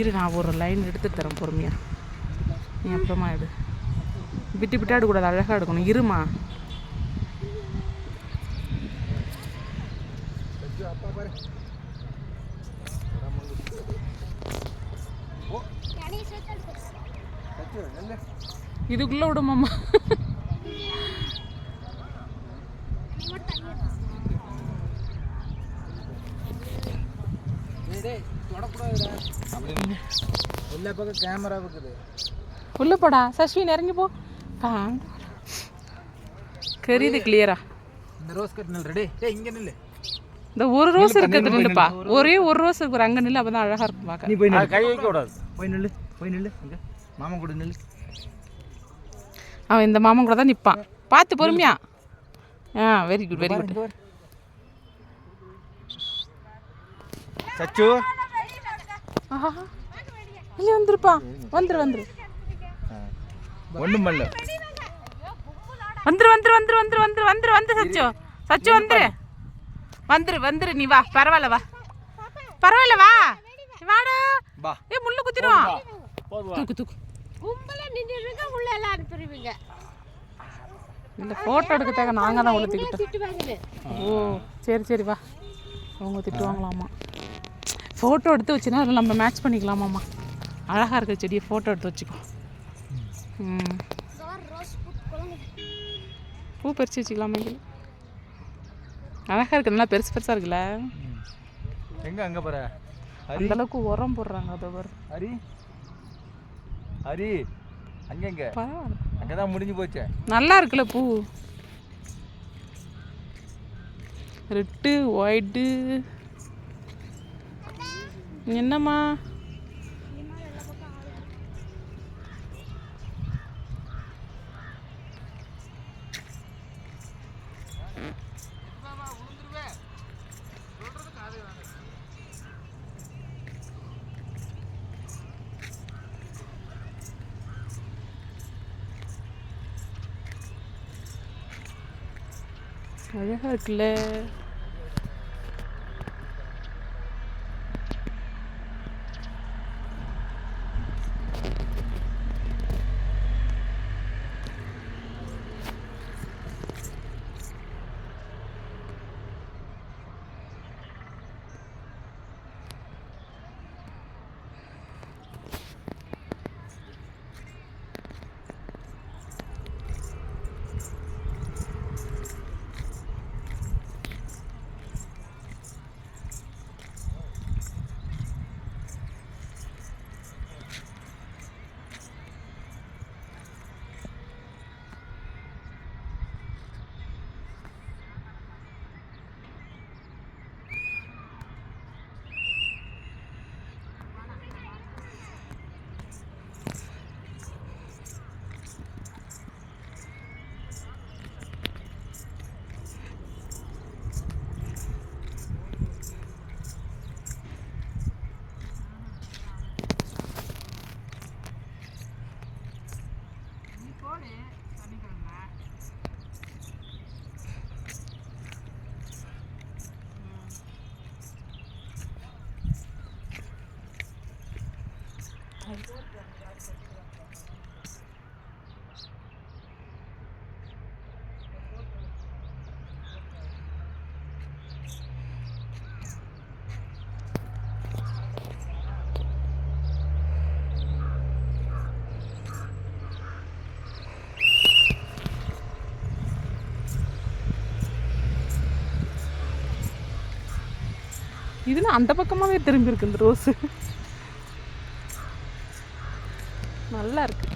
இரு, நான் ஒரு லைன் எடுத்து தரேன் பொறுமையா. நீ அப்புறமா எடு. விட்டு விட்டு எடுக்கூடாது, அழகாக எடுக்கணும். இருமா. இதுக்குள்ள விடுமாம்மா. எல்லா பக்கம் கேமரா இருக்குது. உள்ள போடா சஸ்வின், இறங்கி போ. தெரியுது கிளியரா. இந்த ரோஸ் கட் நில். ரெடி. ஏய் இங்க நில்லு. இந்த ஒரு ரோஸ் இருக்குது நில்லுப்பா. ஒரே ஒரு ரோஸ் இருக்கு, அங்கே நில்லு. அப்போ தான் அழகாக இருக்கும் பார்க்க. நீ போய் நில்லு. கை வைக்க கூடாது. போய் நில்லு. போய் நில்லு. இங்கே மாமா கூட நில்லு. அவன் இந்த மாமன் கூட தான் நிற்பான். பார்த்து பொறுமையா. Very good very good. Sachu இல்லை வந்துருப்பா. வந்துரு. ஒன்றும் பண்ணல. வந்துரு சச்சு வந்துரு. நீ வா. பரவாயில்ல வா. வாடா. ஏ முள்ளு குத்திடுவான். தூக்கு. இல்லை ஃபோட்டோ எடுக்கிறதுக்காக நாங்கள் தான் உளுத்திக்கிட்டோம். ஓ சரி வா. அவங்க திட்டுவாங்களாம்மா. ஃபோட்டோ எடுத்து வச்சுன்னா அதில் நம்ம மேட்ச் பண்ணிக்கலாமாம்மா. அழகாக இருக்கிற செடியை ஃபோட்டோ எடுத்து வச்சுக்கோ. பூ பறித்து வச்சுக்கலாமா? அழகாக இருக்கு, நல்லா பெருசாக இருக்குல்ல. எங்கே அங்கே போகிற? அந்த அளவுக்கு உரம் போடுறாங்க. அதை வர ஹரி அங்கே பரவாயில்ல, அங்கே தான் முடிஞ்சு போச்சு. நல்லா இருக்குல்ல பூ. Red white. என்னம்மா அழகாக இருக்குல்ல. இதுனா அந்த பக்கமாகவே திரும்பி இருக்கு. இந்த ரோஸு நல்லா இருக்கு.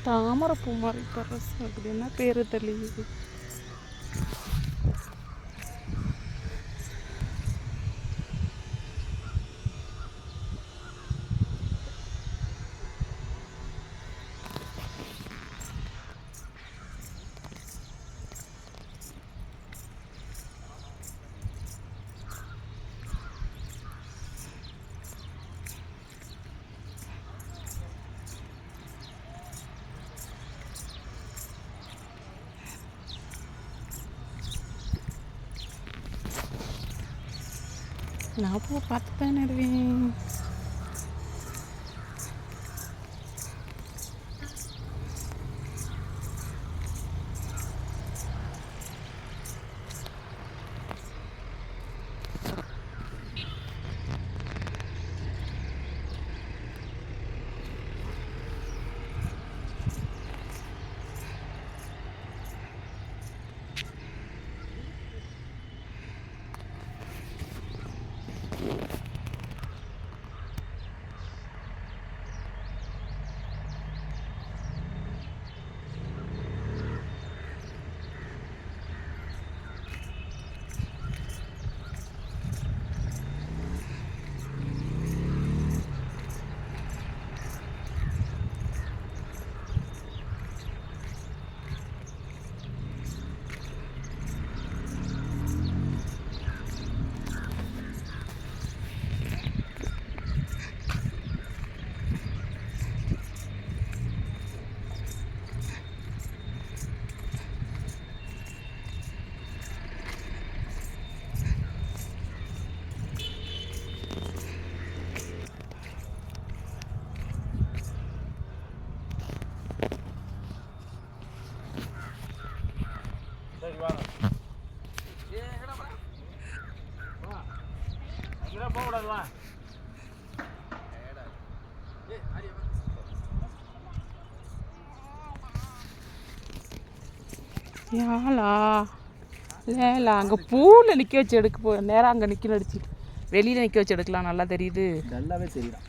தாமரை பூ மாதிரி பரசு இருக்குது. என்ன பேர் தெரியல. நான் பூ பார்த்து தான் நடுவேன். யாழா லேலா அங்கே பூவில் நிற்க வச்சு எடுக்க போ நேராக அங்கே நிற்கணும் அடிச்சு வெளியில் நிற்க வச்சு எடுக்கலாம். நல்லா தெரியுது. நல்லாவே தெரியுதான்.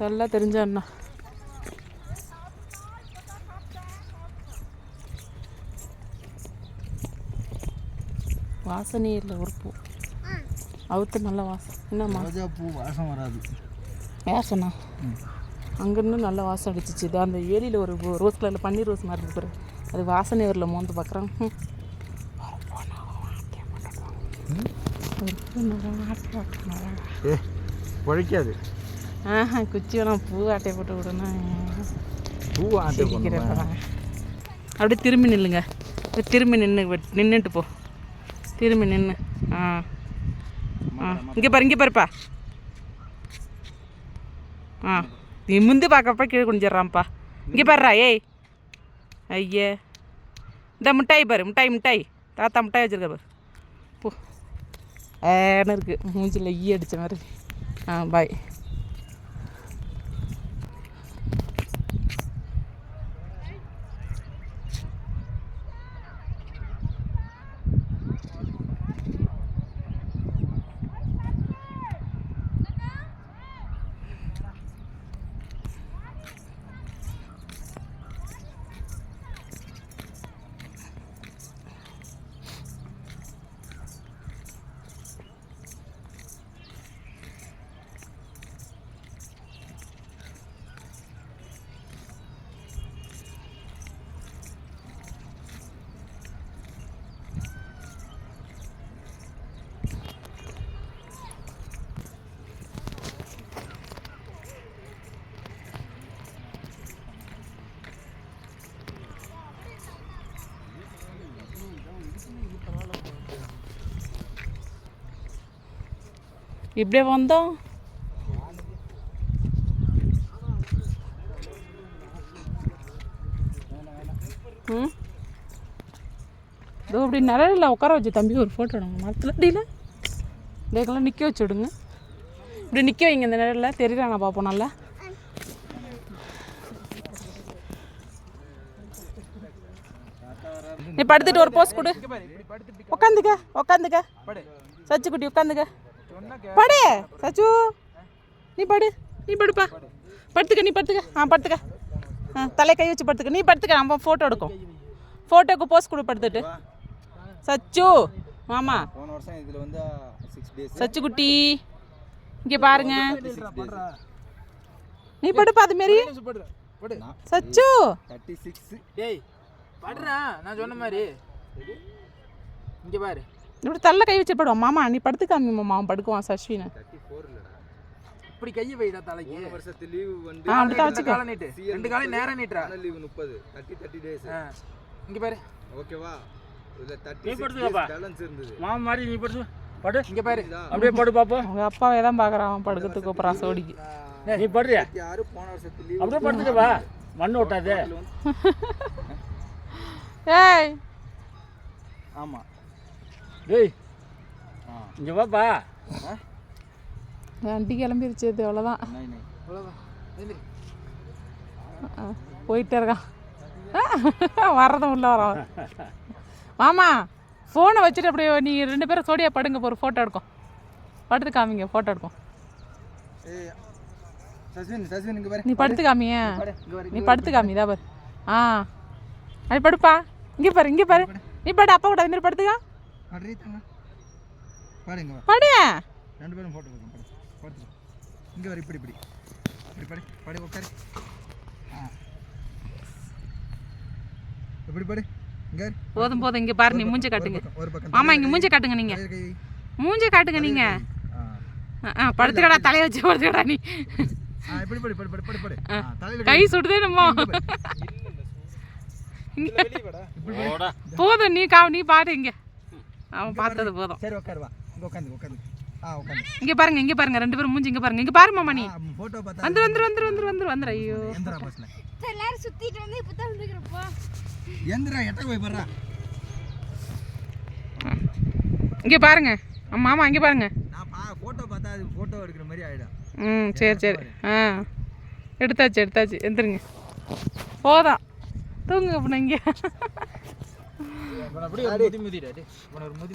நல்லா தெரிஞ்சா அண்ணா. வாசனையே இல்லை ஒரு பூ அவுத்து நல்ல வாசம். என்னம்மா பூ வாசம் வராது. யார் சொன்னா? அங்கேருந்து நல்ல வாசம் அடிச்சிச்சு. இது அந்த வேலியில் ஒரு ரோஸ் கலரில் பன்னீர் ரோஸ் மாதிரி இருக்கு. அது வாசனை வரல. மோந்து பார்க்குறேன். உழைக்காது. குச்சி வேணாம். பூ ஆட்டையை போட்டு விடணும். பூ ஆட்டை அப்படியே திரும்பி நில்லுங்க. திரும்பி நின்றுட்டு போ. திரும்பி நின்று. இங்கே பாருப்பா. நீ முந்தி பார்க்கப்ப கீழே குடிஞ்சிட்றான்ப்பா. இங்கே பாருறா. ஏய் ஐயே இந்த மிட்டாய் பாரு. மிட்டாய் தாத்தா மிட்டாய் வச்சுருக்க பாரு. போ ஏன்னு இருக்குது. மூஞ்சில் ஈ அடித்த மாதிரி. பாய். இப்படியே வந்தோம். இதோ இப்படி நிழலில் உட்கார வச்சு தம்பி ஒரு ஃபோட்டோ எடுங்க. மரத்தில் அடியில் இதெல்லாம் நிற்க வச்சு விடுங்க. இப்படி நிற்க வைங்க. இந்த நிழலில் தெரியுறாங்க பார்ப்போம். நல்லா நீ படுத்துட்டு ஒரு போஸ் கொடு. உட்காந்துக்க சச்சு குட்டி. உட்காந்துக்க. படு சச்சு. நீ படுப்பா. படுத்துக்க. படுத்துக்க. தலை கை வச்சு படுத்துக்க. நீ படுத்துக்க. நம்ம ஃபோட்டோ எடுக்கும். ஃபோட்டோக்கு போஸ் கொடு படுத்துட்டு. சச்சு மாமா. போன வருஷம் இதில் வந்து 6 days. சச்சு குட்டி இங்கே பாருங்க. நீ படுப்பா. அது மாரி சச்சு 36. டேய் படுறா. நான் சொன்ன மாதிரி இங்கே பாரு. இப்படி தள்ள கை வச்சு படுவோம். மாமா நீ படுத்துக்காமி. மாமா அவன் படுக்குவான். சஸ்வின் 34 இல்லடா. இப்படி கையை வைடா தலைக்கு. போன வருஷத்து லீவ் வந்து அப்படி தான் வச்சுக்கோ. காலை நீட்டு. 2 காலை நேரா நீட்றா. Leave 30 days. இங்கே பாரு. ஓகேவா? இதுல 30 நீ படுத்துக்கப்பா. பேலன்ஸ் இருந்தது. மாமா மாதிரி நீ படுத்து. படு இங்க பாரு. அப்படியே படு பாப்போம். உங்கள் அப்பாவே தான் பார்க்குறான் படுக்கிறதுக்கு கூப்பிட்றான் சோடிக்கு. நீ படுறியா? யாரு போன வருஷத்துல leave அப்படியே படுத்துட்டு வா, மண்ணு ஓட்டாதே. ஏய் ஆமா. டேய் இங்க வாப்பா. வண்டி கிளம்பிருச்சு, இது அவ்வளோதான். நை நை. அவ்வளவுதான். எந்திரி. போயிட்டே இருக்கான். வர்றதும் உள்ள வரோம். மாமா ஃபோனை வச்சுட்டு அப்படியே நீ 2 பேரும் சோடியா படுங்க, ஒரு ஃபோட்டோ எடுக்கும். படுத்து காமிங்க, ஃபோட்டோ எடுக்கும். ஏய் சஸ்வின் இங்க பாரு. நீ படுத்து காமிய, இங்க பாரு. நீ படுத்து காமி, இதா பாரு. ஆ அது படுப்பா. இங்கே பாரு, இங்கே பாரு. நீ படு, அப்பா கூட அதுமாரி படுத்துக்கா. படுறீ தங்க. பாரு இங்க வா. படு. 2 பேரும் போட்டோ எடுக்கணும். படு. இங்க வர இப்படி இப்படி. இப்படி படு. படு உட்காரு. இப்படி படு. இங்க வர. போதும் போதும், இங்கே பாரு, நீ மூஞ்ச காட்டுங்க. ஒரு பக்கம். மாமா இங்கே மூஞ்ச காட்டுங்க, நீங்கள் கை. மூஞ்ச காட்டுங்க நீங்கள். ஆ. படுத்துக்கடா, தலையை வச்சு படுத்துக்கடா நீ. இப்படி படு படு படு படு படு. தலையில கை சுடுதே நம்ம. ஓடா. போதும், நீ பாரு இங்கே. அவன் பார்த்தது போதும். சரி உட்காரு வா. இங்க உட்காந்து. உட்காந்து. இங்கே பாருங்க, இங்கே பாருங்க, 2 பேரும் மூஞ்சி இங்கே பாருங்க. இங்கே பாரு மாமா, நீ போட்டோ பார்த்தா வந்துரு. ஐயோ எந்திரா பஸ்ல. எல்லாரும் சுத்திட்டு வந்து இப்பதான் வந்துக்கிறப்போ எந்திரா எட்ட போய் பாறா. இங்கே பாருங்க மாமா, இங்கே பாருங்க. நான் போட்டோ பார்த்தா அது போட்டோ எடுக்கிற மாதிரி ஆயிடும். சரி. எடுத்தாச்சு. எந்திருங்க, போதும், தூங்குங்க. இப்போ இங்கே அப்படியே ஒரு முதி முதிடா. டேய், ஒரு முதி